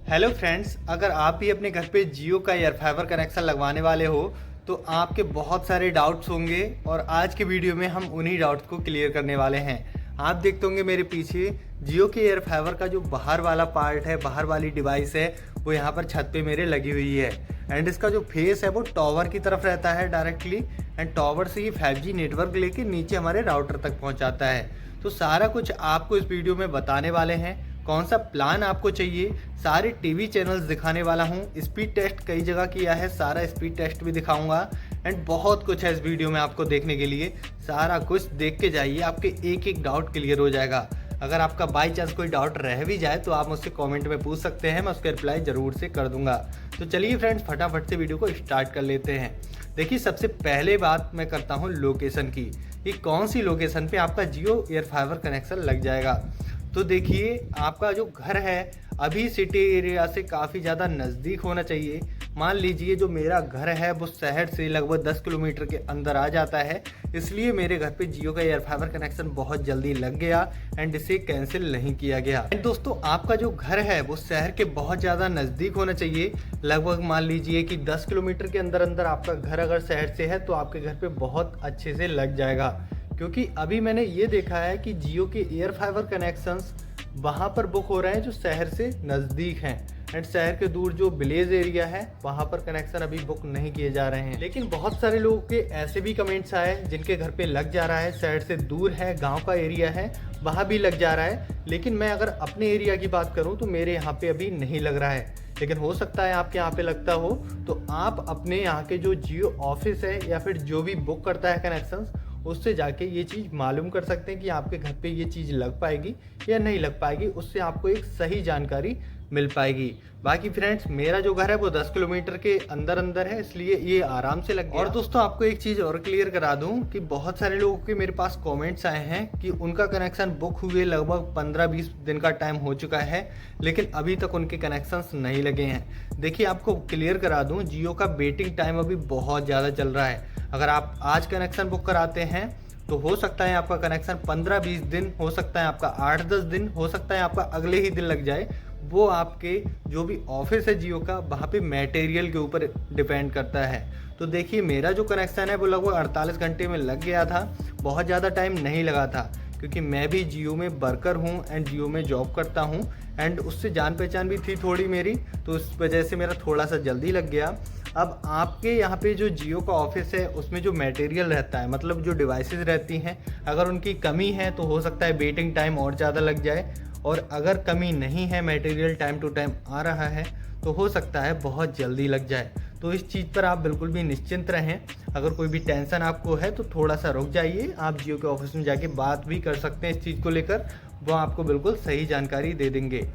Hello friends, अगर आप भी अपने घर पे जियो का एयर फाइबर कनेक्शन लगवाने वाले हो तो आपके बहुत सारे डाउट्स होंगे और आज के वीडियो में हम उन्हीं डाउट्स को क्लियर करने वाले हैं। आप देखते होंगे मेरे पीछे जियो के एयर फाइबर का जो बाहर वाला पार्ट है, बाहर वाली डिवाइस है, वो यहाँ पर छत पे मेरे लगी हुई है। एंड इसका जो फेस है वो टॉवर की तरफ रहता है डायरेक्टली, एंड टॉवर से ये 5G नेटवर्क लेके नीचे हमारे राउटर तक पहुँचाता है। तो सारा कुछ आपको इस वीडियो में बताने वाले हैं। कौन सा प्लान आपको चाहिए, सारे टीवी चैनल्स दिखाने वाला हूँ। स्पीड टेस्ट कई जगह किया है, सारा स्पीड टेस्ट भी दिखाऊंगा। एंड बहुत कुछ है इस वीडियो में आपको देखने के लिए। सारा कुछ देख के जाइए, आपके एक एक डाउट क्लियर हो जाएगा। अगर आपका बाई चांस कोई डाउट रह भी जाए तो आप मुझसे कमेंट में पूछ सकते हैं, मैं उसका रिप्लाई ज़रूर से कर दूंगा। तो चलिए फ्रेंड्स, फटाफट से वीडियो को स्टार्ट कर लेते हैं। देखिए, सबसे पहले बात मैं करता हूँ लोकेशन की, कि कौन सी लोकेशन पे आपका जियो एयर फाइबर कनेक्शन लग जाएगा। तो देखिए, आपका जो घर है अभी सिटी एरिया से काफ़ी ज़्यादा नज़दीक होना चाहिए। मान लीजिए जो मेरा घर है वो शहर से लगभग 10 किलोमीटर के अंदर आ जाता है, इसलिए मेरे घर पे जियो का एयर फाइबर कनेक्शन बहुत जल्दी लग गया एंड इसे कैंसिल नहीं किया गया। एंड दोस्तों, आपका जो घर है वो शहर के बहुत ज़्यादा नज़दीक होना चाहिए। लगभग मान लीजिए कि 10 किलोमीटर के अंदर अंदर आपका घर अगर शहर से है तो आपके घर पे बहुत अच्छे से लग जाएगा। क्योंकि अभी मैंने ये देखा है कि जियो के एयर फाइबर कनेक्शंस वहाँ पर बुक हो रहे हैं जो शहर से नज़दीक हैं, एंड शहर के दूर जो विलेज एरिया है वहाँ पर कनेक्शन अभी बुक नहीं किए जा रहे हैं। लेकिन बहुत सारे लोगों के ऐसे भी कमेंट्स आए जिनके घर पे लग जा रहा है, शहर से दूर है, गांव का एरिया है, वहाँ भी लग जा रहा है। लेकिन मैं अगर अपने एरिया की बात करूँ तो मेरे यहाँ पे अभी नहीं लग रहा है, लेकिन हो सकता है आपके यहाँ पे लगता हो। तो आप अपने यहाँ के जो जियो ऑफिस है या फिर जो भी बुक करता है कनेक्शंस, उससे जाके ये चीज़ मालूम कर सकते हैं कि आपके घर पे ये चीज़ लग पाएगी या नहीं लग पाएगी। उससे आपको एक सही जानकारी मिल पाएगी। बाकी फ्रेंड्स, मेरा जो घर है वो 10 किलोमीटर के अंदर अंदर है, इसलिए ये आराम से लग गया। और दोस्तों, आपको एक चीज़ और क्लियर करा दूं कि बहुत सारे लोगों के मेरे पास कमेंट्स आए हैं कि उनका कनेक्शन बुक हुए लगभग 15-20 दिन का टाइम हो चुका है, लेकिन अभी तक उनके कनेक्शंस नहीं लगे हैं। देखिए, आपको क्लियर करा दूँ, जियो का वेटिंग टाइम अभी बहुत ज़्यादा चल रहा है। अगर आप आज कनेक्शन बुक कराते हैं तो हो सकता है आपका कनेक्शन 15-20 दिन, हो सकता है आपका 8-10 दिन, हो सकता है आपका अगले ही दिन लग जाए। वो आपके जो भी ऑफिस है जियो का, वहाँ पे मटेरियल के ऊपर डिपेंड करता है। तो देखिए, मेरा जो कनेक्शन है वो लगभग 48 घंटे में लग गया था, बहुत ज़्यादा टाइम नहीं लगा था, क्योंकि मैं भी जियो में वर्कर हूँ एंड जियो में जॉब करता हूँ, एंड उससे जान पहचान भी थी थोड़ी मेरी, तो उस वजह से मेरा थोड़ा सा जल्दी लग गया। अब आपके यहाँ पे जो जियो का ऑफिस है उसमें जो मटेरियल रहता है, मतलब जो डिवाइसेस रहती हैं, अगर उनकी कमी है तो हो सकता है वेटिंग टाइम और ज़्यादा लग जाए, और अगर कमी नहीं है, मटेरियल टाइम टू टाइम आ रहा है, तो हो सकता है बहुत जल्दी लग जाए। तो इस चीज़ पर आप बिल्कुल भी निश्चिंत रहें। अगर कोई भी टेंशन आपको है तो थोड़ा सा रुक जाइए, आप जियो के ऑफिस में जाके बात भी कर सकते हैं इस चीज़ को लेकर, वो आपको बिल्कुल सही जानकारी दे देंगे।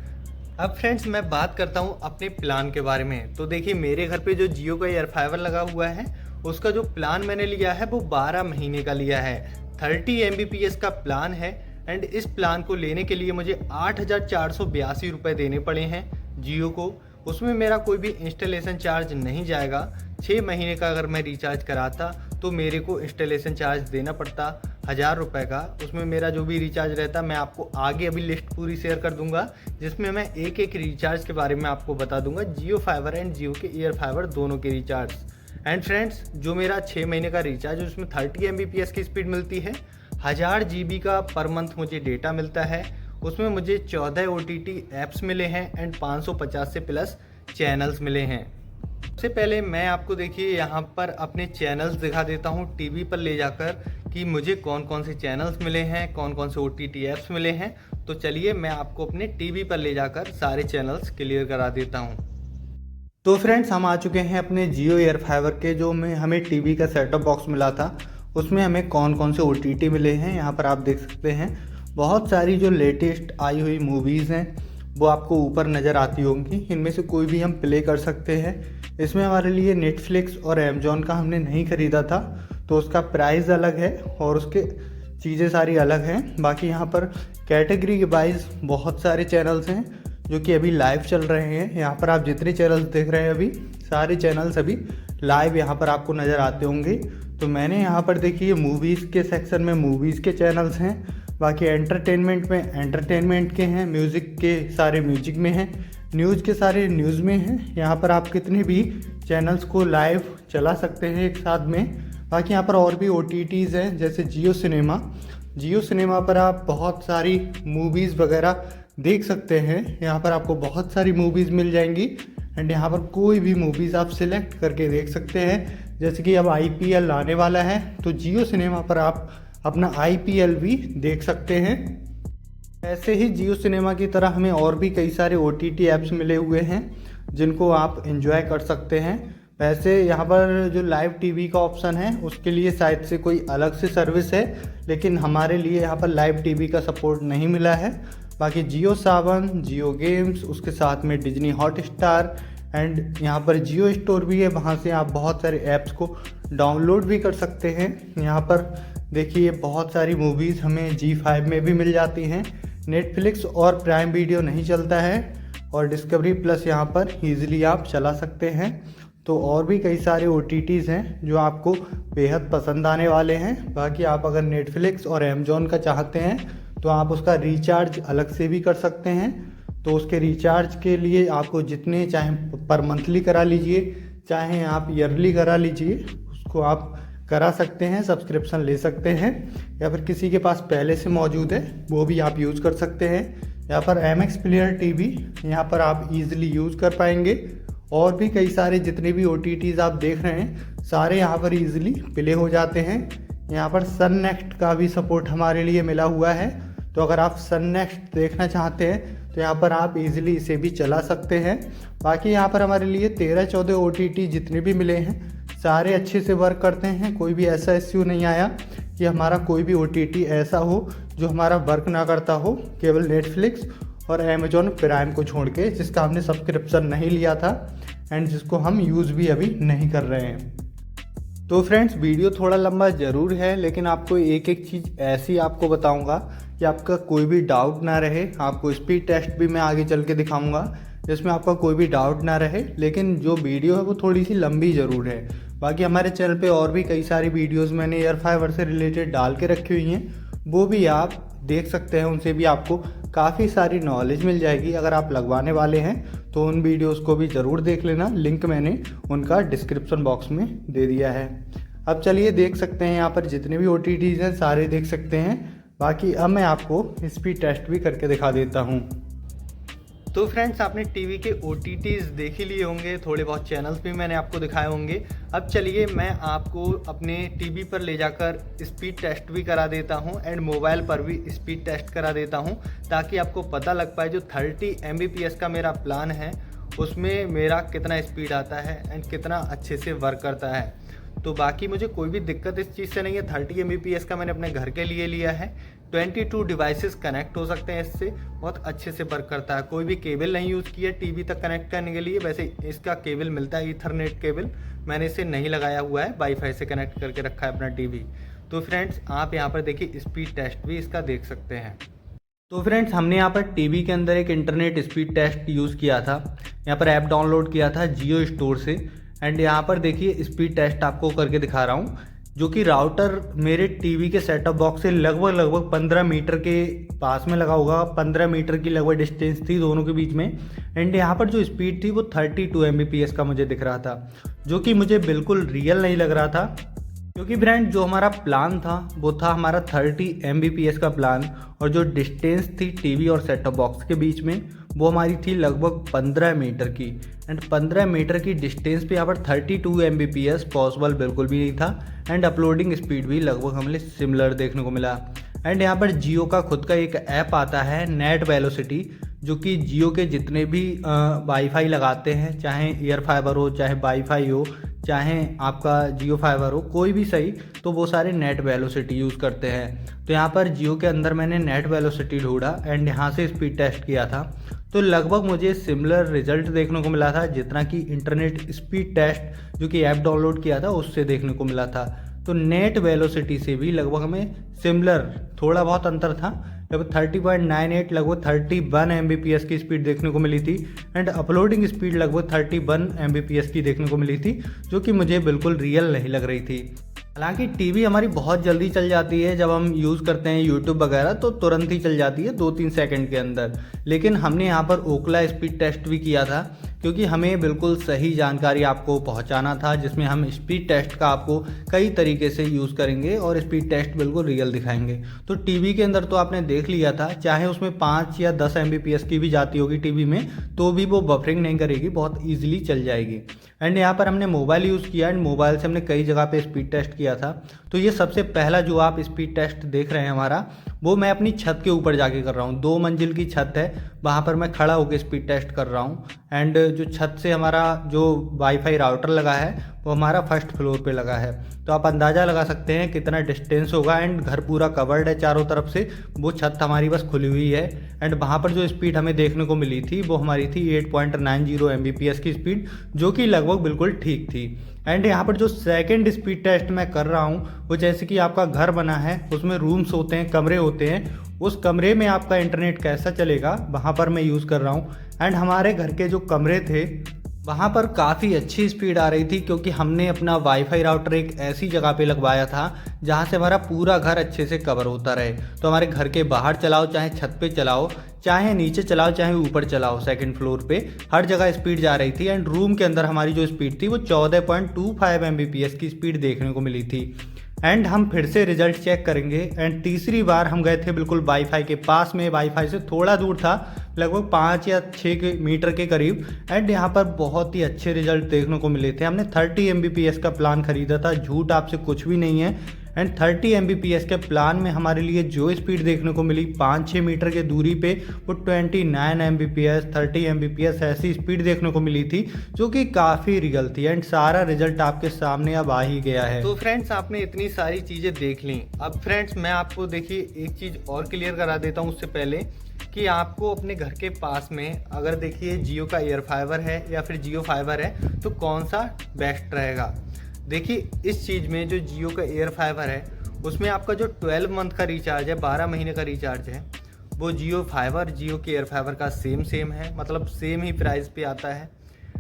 अब फ्रेंड्स, मैं बात करता हूँ अपने प्लान के बारे में। तो देखिए, मेरे घर पे जो जियो का एयर फाइबर लगा हुआ है उसका जो प्लान मैंने लिया है वो 12 महीने का लिया है। 30 MBPS का प्लान है, एंड इस प्लान को लेने के लिए मुझे 8,482 रुपये देने पड़े हैं जियो को। उसमें मेरा कोई भी इंस्टॉलेशन चार्ज नहीं जाएगा। 6 महीने का अगर मैं रिचार्ज कराता तो मेरे को इंस्टॉलेशन चार्ज देना पड़ता 1,000 रुपये का। उसमें मेरा जो भी रिचार्ज रहता, मैं आपको आगे अभी लिस्ट पूरी शेयर कर दूंगा, जिसमें मैं एक एक रिचार्ज के बारे में आपको बता दूंगा, जियो फाइबर एंड जियो के एयर फाइबर दोनों के रिचार्ज। एंड फ्रेंड्स, जो मेरा 6 महीने का रिचार्ज है उसमें 30 MBPS की स्पीड मिलती है, 1000 GB का पर मंथ मुझे डेटा मिलता है। उसमें मुझे 14 OTT ऐप्स मिले हैं एंड 550 से प्लस चैनल्स मिले हैं। सबसे पहले मैं आपको देखिए यहाँ पर अपने चैनल्स दिखा देता हूँ टीवी पर ले जाकर, कि मुझे कौन कौन से चैनल्स मिले हैं, कौन कौन से OTT ऐप्स मिले हैं। तो चलिए, मैं आपको अपने टीवी पर ले जाकर सारे चैनल्स क्लियर करा देता हूँ। तो फ्रेंड्स, हम आ चुके हैं अपने जियो एयर फाइबर के जो में हमें टीवी का सेटअप बॉक्स मिला था, उसमें हमें कौन कौन से OTT मिले हैं यहाँ पर आप देख सकते हैं। बहुत सारी जो लेटेस्ट आई हुई मूवीज़ हैं वो आपको ऊपर नज़र आती होंगी, इनमें से कोई भी हम प्ले कर सकते हैं। इसमें हमारे लिए नेटफ्लिक्स और अमेजॉन का हमने नहीं ख़रीदा था, तो उसका प्राइस अलग है और उसके चीज़ें सारी अलग हैं। बाकी यहाँ पर कैटेगरी के वाइज बहुत सारे चैनल्स हैं जो कि अभी लाइव चल रहे हैं। यहाँ पर आप जितने चैनल्स देख रहे हैं अभी, सारे चैनल्स अभी लाइव यहाँ पर आपको नज़र आते होंगे। तो मैंने यहाँ पर देखिए मूवीज़ के सेक्शन में मूवीज़ के चैनल्स हैं, बाकी एंटरटेनमेंट में एंटरटेनमेंट के हैं, म्यूज़िक के सारे म्यूजिक में हैं, न्यूज़ के सारे न्यूज़ में हैं। यहाँ पर आप कितने भी चैनल्स को लाइव चला सकते हैं एक साथ में। बाकी यहाँ पर और भी OTTs हैं, जैसे जियो सिनेमा। जियो सिनेमा पर आप बहुत सारी मूवीज़ वगैरह देख सकते हैं। यहाँ पर आपको बहुत सारी मूवीज़ मिल जाएंगी एंड यहाँ पर कोई भी मूवीज़ आप सिलेक्ट करके देख सकते हैं। जैसे कि अब IPL आने वाला है तो जियो सिनेमा पर आप अपना IPL भी देख सकते हैं। ऐसे ही जियो सिनेमा की तरह हमें और भी कई सारे OTT ऐप्स मिले हुए हैं जिनको आप एंजॉय कर सकते हैं। वैसे यहाँ पर जो लाइव टीवी का ऑप्शन है उसके लिए शायद से कोई अलग से सर्विस है, लेकिन हमारे लिए यहाँ पर लाइव टीवी का सपोर्ट नहीं मिला है। बाकी जियो सावन, जियो गेम्स, उसके साथ में डिज्नी हॉटस्टार एंड यहाँ पर जियो स्टोर भी है, वहाँ से आप बहुत सारे ऐप्स को डाउनलोड भी कर सकते हैं। यहाँ पर देखिए बहुत सारी मूवीज़ हमें G5 में भी मिल जाती हैं। नेटफ्लिक्स और प्राइम वीडियो नहीं चलता है और डिस्कवरी प्लस यहाँ पर ईज़िली आप चला सकते हैं। तो और भी कई सारे OTTs हैं जो आपको बेहद पसंद आने वाले हैं। बाकी आप अगर नेटफ्लिक्स और अमेजॉन का चाहते हैं तो आप उसका रिचार्ज अलग से भी कर सकते हैं। तो उसके रिचार्ज के लिए आपको जितने चाहे पर मंथली करा लीजिए, चाहे आप ईयरली करा लीजिए, उसको आप करा सकते हैं, सब्सक्रिप्शन ले सकते हैं, या फिर किसी के पास पहले से मौजूद है वो भी आप यूज़ कर सकते हैं। यहाँ पर MX प्लेयर TV यहाँ पर आप इजीली यूज़ कर पाएंगे। और भी कई सारे जितने भी OTTs आप देख रहे हैं सारे यहाँ पर इजीली प्ले हो जाते हैं। यहाँ पर सन नेक्स्ट का भी सपोर्ट हमारे लिए मिला हुआ है, तो अगर आप सन नेक्स्ट देखना चाहते हैं तो यहाँ पर आप इजीली इसे भी चला सकते हैं। बाकी यहाँ पर हमारे लिए 13-14 OTT जितने भी मिले हैं सारे अच्छे से वर्क करते हैं। कोई भी ऐसा इश्यू नहीं आया कि हमारा कोई भी OTT ऐसा हो जो हमारा वर्क ना करता हो। केवल नेटफ्लिक्स और अमेजॉन प्राइम को छोड़ के, जिसका हमने सब्सक्रिप्शन नहीं लिया था एंड जिसको हम यूज़ भी अभी नहीं कर रहे हैं। तो फ्रेंड्स वीडियो थोड़ा लंबा ज़रूर है, लेकिन आपको एक एक चीज़ ऐसी आपको बताऊंगा कि आपका कोई भी डाउट ना रहे। आपको स्पीड टेस्ट भी मैं आगे चल के दिखाऊंगा जिसमें आपका कोई भी डाउट ना रहे, लेकिन जो वीडियो है वो थोड़ी सी लंबी ज़रूर है। बाकी हमारे चैनल पे और भी कई सारी वीडियोस मैंने एयर फाइबर से रिलेटेड डाल के रखी हुई हैं, वो भी आप देख सकते हैं। उनसे भी आपको काफ़ी सारी नॉलेज मिल जाएगी। अगर आप लगवाने वाले हैं तो उन वीडियोस को भी ज़रूर देख लेना, लिंक मैंने उनका डिस्क्रिप्शन बॉक्स में दे दिया है। अब चलिए देख सकते हैं यहाँ पर जितने भी OTTs हैं सारे देख सकते हैं। बाकी अब मैं आपको स्पीड टेस्ट भी करके दिखा देता हूँ। तो फ्रेंड्स आपने टीवी के OTTs देख ही लिए होंगे, थोड़े बहुत चैनल्स भी मैंने आपको दिखाए होंगे। अब चलिए मैं आपको अपने टीवी पर ले जाकर स्पीड टेस्ट भी करा देता हूं एंड मोबाइल पर भी स्पीड टेस्ट करा देता हूं, ताकि आपको पता लग पाए जो 30 Mbps का मेरा प्लान है उसमें मेरा कितना स्पीड आता है एंड कितना अच्छे से वर्क करता है। तो बाकी मुझे कोई भी दिक्कत इस चीज़ से नहीं है। 30 Mbps का मैंने अपने घर के लिए लिया है। 22 डिवाइसेस कनेक्ट हो सकते हैं इससे, बहुत अच्छे से वर्क करता है। कोई भी केबल नहीं यूज़ किया टीवी तक कनेक्ट करने के लिए। वैसे इसका केबल मिलता है ईथरनेट केबल, मैंने इसे नहीं लगाया हुआ है, वाईफाई से कनेक्ट करके रखा है अपना टीवी। तो फ्रेंड्स आप यहाँ पर देखिए स्पीड टेस्ट भी इसका देख सकते हैं। तो फ्रेंड्स हमने यहाँ पर टीवी के अंदर एक इंटरनेट स्पीड टेस्ट यूज़ किया था। यहाँ पर ऐप डाउनलोड किया था जियो स्टोर से एंड यहाँ पर देखिए स्पीड टेस्ट आपको करके दिखा रहा हूँ, जो कि राउटर मेरे टीवी के सेटअप बॉक्स से लगभग 15 मीटर के पास में लगा होगा। 15 मीटर की लगभग डिस्टेंस थी दोनों के बीच में एंड यहाँ पर जो स्पीड थी वो 32 Mbps का मुझे दिख रहा था, जो कि मुझे बिल्कुल रियल नहीं लग रहा था। क्योंकि फ्रेंड जो हमारा प्लान था वो था हमारा 30 Mbps का प्लान, और जो डिस्टेंस थी टीवी और सेटअप बॉक्स के बीच में वो हमारी थी लगभग 15 मीटर की। एंड 15 मीटर की डिस्टेंस पे यहाँ पर 32 Mbps पॉसिबल बिल्कुल भी नहीं था एंड अपलोडिंग स्पीड भी लगभग हमें सिमिलर देखने को मिला। एंड यहाँ पर जियो का खुद का एक ऐप आता है नेट वेलोसिटी, जो कि जियो के जितने भी वाईफाई लगाते हैं, चाहे एयर फाइबर हो, चाहे वाईफाई हो, चाहे आपका जियो फाइबर हो, कोई भी सही, तो वो सारे नेट वेलोसिटी यूज़ करते हैं। तो यहाँ पर जियो के अंदर मैंने नेट वेलोसिटी ढूंढा एंड यहाँ से स्पीड टेस्ट किया था, तो लगभग मुझे सिमिलर रिजल्ट देखने को मिला था जितना कि इंटरनेट स्पीड टेस्ट जो कि ऐप डाउनलोड किया था उससे देखने को मिला था। तो नेट वेलोसिटी से भी लगभग हमें सिमिलर, थोड़ा बहुत अंतर था। लगभग 30.98 लगभग 31 Mbps की स्पीड देखने को मिली थी एंड अपलोडिंग स्पीड लगभग 31 Mbps की देखने को मिली थी, जो कि मुझे बिल्कुल रियल नहीं लग रही थी। हालांकि टीवी हमारी बहुत जल्दी चल जाती है, जब हम यूज़ करते हैं यूट्यूब वगैरह तो तुरंत ही चल जाती है 2-3 सेकंड के अंदर। लेकिन हमने यहाँ पर ओखला स्पीड टेस्ट भी किया था, क्योंकि हमें बिल्कुल सही जानकारी आपको पहुँचाना था, जिसमें हम स्पीड टेस्ट का आपको कई तरीके से यूज़ करेंगे और स्पीड टेस्ट बिल्कुल रियल दिखाएंगे। तो टीवी के अंदर तो आपने देख लिया था, चाहे उसमें 5 या 10 Mbps की भी जाती होगी टीवी में, तो भी वो बफरिंग नहीं करेगी, बहुत ईजिली चल जाएगी। एंड यहाँ पर हमने मोबाइल यूज़ किया एंड मोबाइल से हमने कई जगह पे स्पीड टेस्ट किया था। तो ये सबसे पहला जो आप स्पीड टेस्ट देख रहे हैं हमारा, वो मैं अपनी छत के ऊपर जाके कर रहा हूँ। 2 मंजिल की छत है, वहाँ पर मैं खड़ा होकर स्पीड टेस्ट कर रहा हूँ। एंड जो छत से हमारा जो वाईफाई राउटर लगा है वो हमारा फर्स्ट फ्लोर पे लगा है, तो आप अंदाज़ा लगा सकते हैं कितना डिस्टेंस होगा। एंड घर पूरा कवर्ड है चारों तरफ से, वो छत हमारी बस खुली हुई है। एंड वहाँ पर जो स्पीड हमें देखने को मिली थी वो हमारी थी 8.90 Mbps की स्पीड, जो कि लगभग बिल्कुल ठीक थी। एंड यहाँ पर जो सेकंड स्पीड टेस्ट मैं कर रहा हूँ, वो जैसे कि आपका घर बना है, उसमें रूम्स होते हैं, कमरे होते हैं, उस कमरे में आपका इंटरनेट कैसा चलेगा वहाँ पर मैं यूज़ कर रहा हूँ। एंड हमारे घर के जो कमरे थे वहाँ पर काफ़ी अच्छी स्पीड आ रही थी, क्योंकि हमने अपना वाईफाई राउटर एक ऐसी जगह पे लगवाया था जहाँ से हमारा पूरा घर अच्छे से कवर होता रहे। तो हमारे घर के बाहर चलाओ, चाहे छत पे चलाओ, चाहे नीचे चलाओ, चाहे ऊपर चलाओ, सेकंड फ्लोर पे हर जगह स्पीड जा रही थी। एंड रूम के अंदर हमारी जो स्पीड थी वो 14.25 Mbps की स्पीड देखने को मिली थी। एंड हम फिर से रिजल्ट चेक करेंगे। एंड तीसरी बार हम गए थे बिल्कुल वाईफाई के पास में, वाईफाई से थोड़ा दूर था, लगभग 5 या 6 मीटर के करीब। एंड यहाँ पर बहुत ही अच्छे रिजल्ट देखने को मिले थे। हमने 30 Mbps का प्लान खरीदा था, झूठ आपसे कुछ भी नहीं है। एंड 30 Mbps के प्लान में हमारे लिए जो स्पीड देखने को मिली 5-6 मीटर के दूरी पे, वो 29 Mbps 30 Mbps ऐसी स्पीड देखने को मिली थी, जो कि काफ़ी रियल थी। एंड सारा रिजल्ट आपके सामने अब आ ही गया है। तो फ्रेंड्स, आपने इतनी सारी चीज़ें देख ली। अब फ्रेंड्स, मैं आपको देखिए एक चीज़ और क्लियर करा देता हूँ उससे पहले, कि आपको अपने घर के पास में अगर देखिए जियो का एयर फाइबर है या फिर जियो फाइबर है, तो कौन सा बेस्ट रहेगा। देखिए इस चीज़ में जो जियो का एयर फाइबर है, उसमें आपका जो 12 मंथ का रिचार्ज है, 12 महीने का रिचार्ज है, वो जियो के एयर फाइबर का सेम है, मतलब सेम ही प्राइस पे आता है।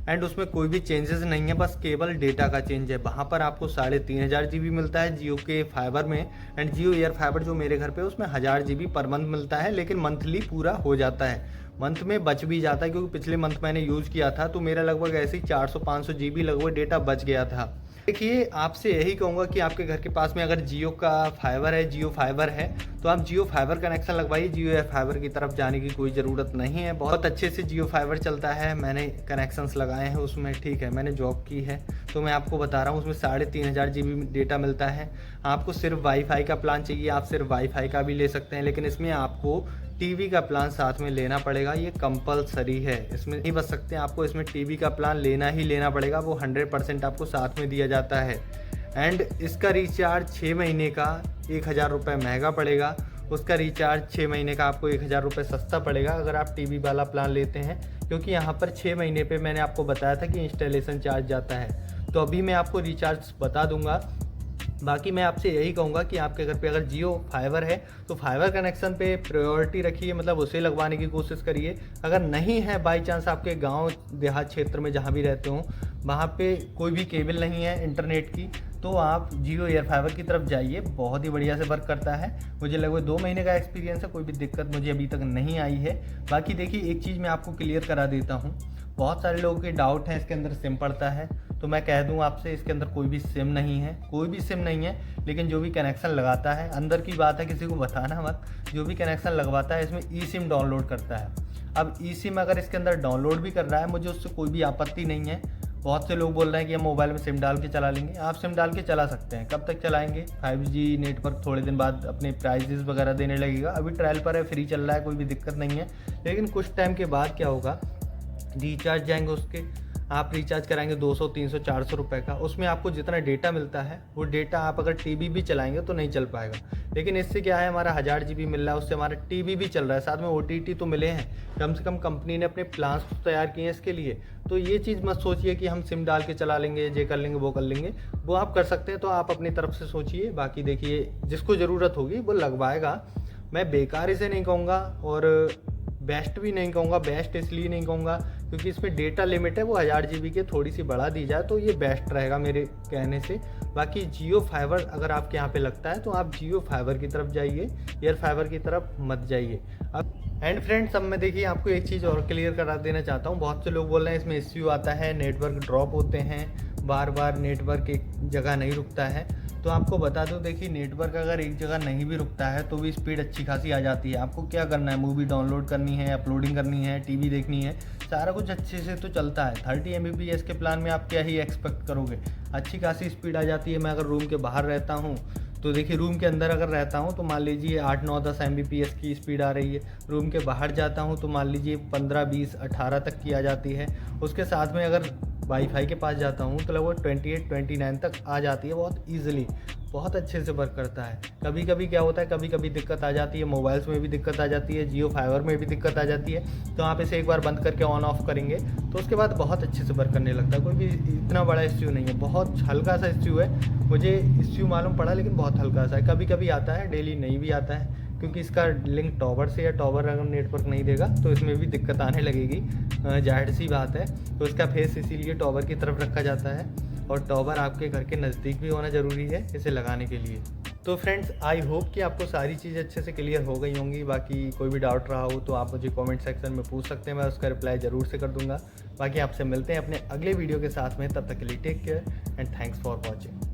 एंड उसमें कोई भी चेंजेस नहीं है, बस केवल डेटा का चेंज है। वहाँ पर आपको 3500 GB मिलता है जियो के फाइबर में। एंड जियो एयर फाइबर जो मेरे घर पे है उसमें 1000 GB पर मंथ मिलता है, लेकिन मंथली पूरा हो जाता है, मंथ में बच भी जाता है, क्योंकि पिछले मंथ मैंने यूज़ किया था तो मेरा लगभग ऐसे ही 400-500 GB लगभग डेटा बच गया था। देखिए आपसे यही कहूँगा कि आपके घर के पास में अगर जियो का फाइबर है, जियो फाइबर है, तो आप जियो फाइबर कनेक्शन लगवाइए। जियो एयर फाइबर की तरफ जाने की कोई ज़रूरत नहीं है, बहुत अच्छे से जियो फाइबर चलता है। मैंने कनेक्शंस लगाए हैं उसमें, ठीक है, मैंने जॉब की है तो मैं आपको बता रहा हूँ। उसमें 3500 GB डेटा मिलता है। आपको सिर्फ वाईफाई का प्लान चाहिए, आप सिर्फ वाईफाई का भी ले सकते हैं, लेकिन इसमें आपको टीवी का प्लान साथ में लेना पड़ेगा, ये कंपलसरी है, इसमें नहीं बच सकते। आपको इसमें टीवी का प्लान लेना ही लेना पड़ेगा, वो 100% आपको साथ में दिया जाता है। एंड इसका रिचार्ज 6 महीने का 1000 रुपये महंगा पड़ेगा, उसका रिचार्ज 6 महीने का आपको 1000 रुपये सस्ता पड़ेगा अगर आप टीवी वाला प्लान लेते हैं, क्योंकि यहाँ पर 6 महीने पे मैंने आपको बताया था कि इंस्टॉलेशन चार्ज जाता है। तो अभी मैं आपको रिचार्ज बता दूंगा। बाकी मैं आपसे यही कहूँगा कि आपके घर पे अगर जियो फाइबर है तो फाइबर कनेक्शन पे प्रायोरिटी रखिए, मतलब उसे लगवाने की कोशिश करिए। अगर नहीं है, बाई चांस आपके गांव देहात क्षेत्र में जहाँ भी रहते हो वहाँ पे कोई भी केबल नहीं है इंटरनेट की, तो आप जियो एयर फाइबर की तरफ जाइए, बहुत ही बढ़िया से वर्क करता है। मुझे लगभग 2 महीने का एक्सपीरियंस है, कोई भी दिक्कत मुझे अभी तक नहीं आई है। बाकी देखिए एक चीज़ मैं आपको क्लियर करा देता हूँ, बहुत सारे लोगों के डाउट हैं इसके अंदर सिम पड़ता है, तो मैं कह दूं आपसे इसके अंदर कोई भी सिम नहीं है, कोई भी सिम नहीं है। लेकिन जो भी कनेक्शन लगाता है, अंदर की बात है, किसी को बताना मत, जो भी कनेक्शन लगवाता है इसमें ई सिम डाउनलोड करता है। अब ई सिम अगर इसके अंदर डाउनलोड भी कर रहा है, मुझे उससे कोई भी आपत्ति नहीं है। बहुत से लोग बोल रहे हैं कि हम मोबाइल में सिम डाल के चला लेंगे, आप सिम डाल के चला सकते हैं। कब तक चलाएंगे? 5G नेटवर्क थोड़े दिन बाद अपने प्राइजेस वगैरह देने लगेगा, अभी ट्रायल पर है, फ्री चल रहा है, कोई भी दिक्कत नहीं है। लेकिन कुछ टाइम के बाद क्या होगा, रिचार्ज जाएंगे उसके, आप रिचार्ज कराएंगे 200, 300, 400 रुपये का, उसमें आपको जितना डेटा मिलता है वो डेटा आप अगर टीवी भी चलाएंगे तो नहीं चल पाएगा। लेकिन इससे क्या है, हमारा 1000 GB मिल रहा है, उससे हमारा टीवी भी चल रहा है, साथ में OTT तो मिले हैं। कम से कम कंपनी ने अपने प्लान्स तैयार किए हैं इसके लिए। तो ये चीज़ मत सोचिए कि हम सिम डाल के चला लेंगे, ये कर लेंगे, वो कर लेंगे, वो आप कर सकते हैं, तो आप अपनी तरफ से सोचिए। बाकी देखिए जिसको ज़रूरत होगी वो लगवाएगा। मैं बेकार इसे नहीं कहूँगा और बेस्ट भी नहीं कहूँगा। बेस्ट इसलिए नहीं कहूँगा क्योंकि इसमें डेटा लिमिट है वो 1000 GB की थोड़ी सी बढ़ा दी जाए तो ये बेस्ट रहेगा मेरे कहने से। बाकी जियो फाइबर अगर आपके यहाँ पे लगता है तो आप जियो फाइबर की तरफ जाइए, एयर फाइबर की तरफ मत जाइए। अब एंड फ्रेंड्स, अब मैं देखिए आपको एक चीज़ और क्लियर करा देना चाहता हूँ। बहुत से लोग बोल रहे हैं इसमें इश्यू आता है, नेटवर्क ड्रॉप होते हैं, बार बार नेटवर्क एक जगह नहीं रुकता है। तो आपको बता दूं, देखिए नेटवर्क अगर एक जगह नहीं भी रुकता है तो भी स्पीड अच्छी खासी आ जाती है। आपको क्या करना है, मूवी डाउनलोड करनी है, अपलोडिंग करनी है, टीवी देखनी है, सारा कुछ अच्छे से तो चलता है। 30 MBPS के प्लान में आप क्या ही एक्सपेक्ट करोगे, अच्छी खासी स्पीड आ जाती है। मैं अगर रूम के बाहर रहता हूँ तो देखिए, रूम के अंदर अगर रहता हूँ तो मान लीजिए 8, 9, 10 MBPS की स्पीड आ रही है। रूम के बाहर जाता हूँ तो मान लीजिए 15, 20, 18 तक की आ जाती है। उसके साथ में अगर वाईफाई के पास जाता हूँ तो लगभग 28, 29 तक आ जाती है बहुत ईजिली, बहुत अच्छे से वर्क करता है। कभी कभी क्या होता है, कभी कभी दिक्कत आ जाती है, मोबाइल्स में भी दिक्कत आ जाती है, जियो फाइबर में भी दिक्कत आ जाती है। तो आप इसे एक बार बंद करके ऑन ऑफ करेंगे तो उसके बाद बहुत अच्छे से वर्क करने लगता है। कोई भी इतना बड़ा इश्यू नहीं है, बहुत हल्का सा इश्यू है। मुझे इश्यू मालूम पड़ा लेकिन बहुत हल्का सा है। कभी कभी आता है, डेली नहीं भी आता है, क्योंकि इसका लिंक टॉवर से, या टॉवर अगर नेटवर्क नहीं देगा तो इसमें भी दिक्कत आने लगेगी, जाहिर सी बात है। तो इसका फेस इसीलिए टॉवर की तरफ रखा जाता है, और टॉवर आपके घर के नज़दीक भी होना ज़रूरी है इसे लगाने के लिए। तो फ्रेंड्स, आई होप कि आपको सारी चीज़ें अच्छे से क्लियर हो गई होंगी। बाकी कोई भी डाउट रहा हो तो आप मुझे कमेंट सेक्शन में पूछ सकते हैं, मैं उसका रिप्लाई ज़रूर से कर दूंगा। बाकी आपसे मिलते हैं अपने अगले वीडियो के साथ में, तब तक के लिए take care and thanks for watching.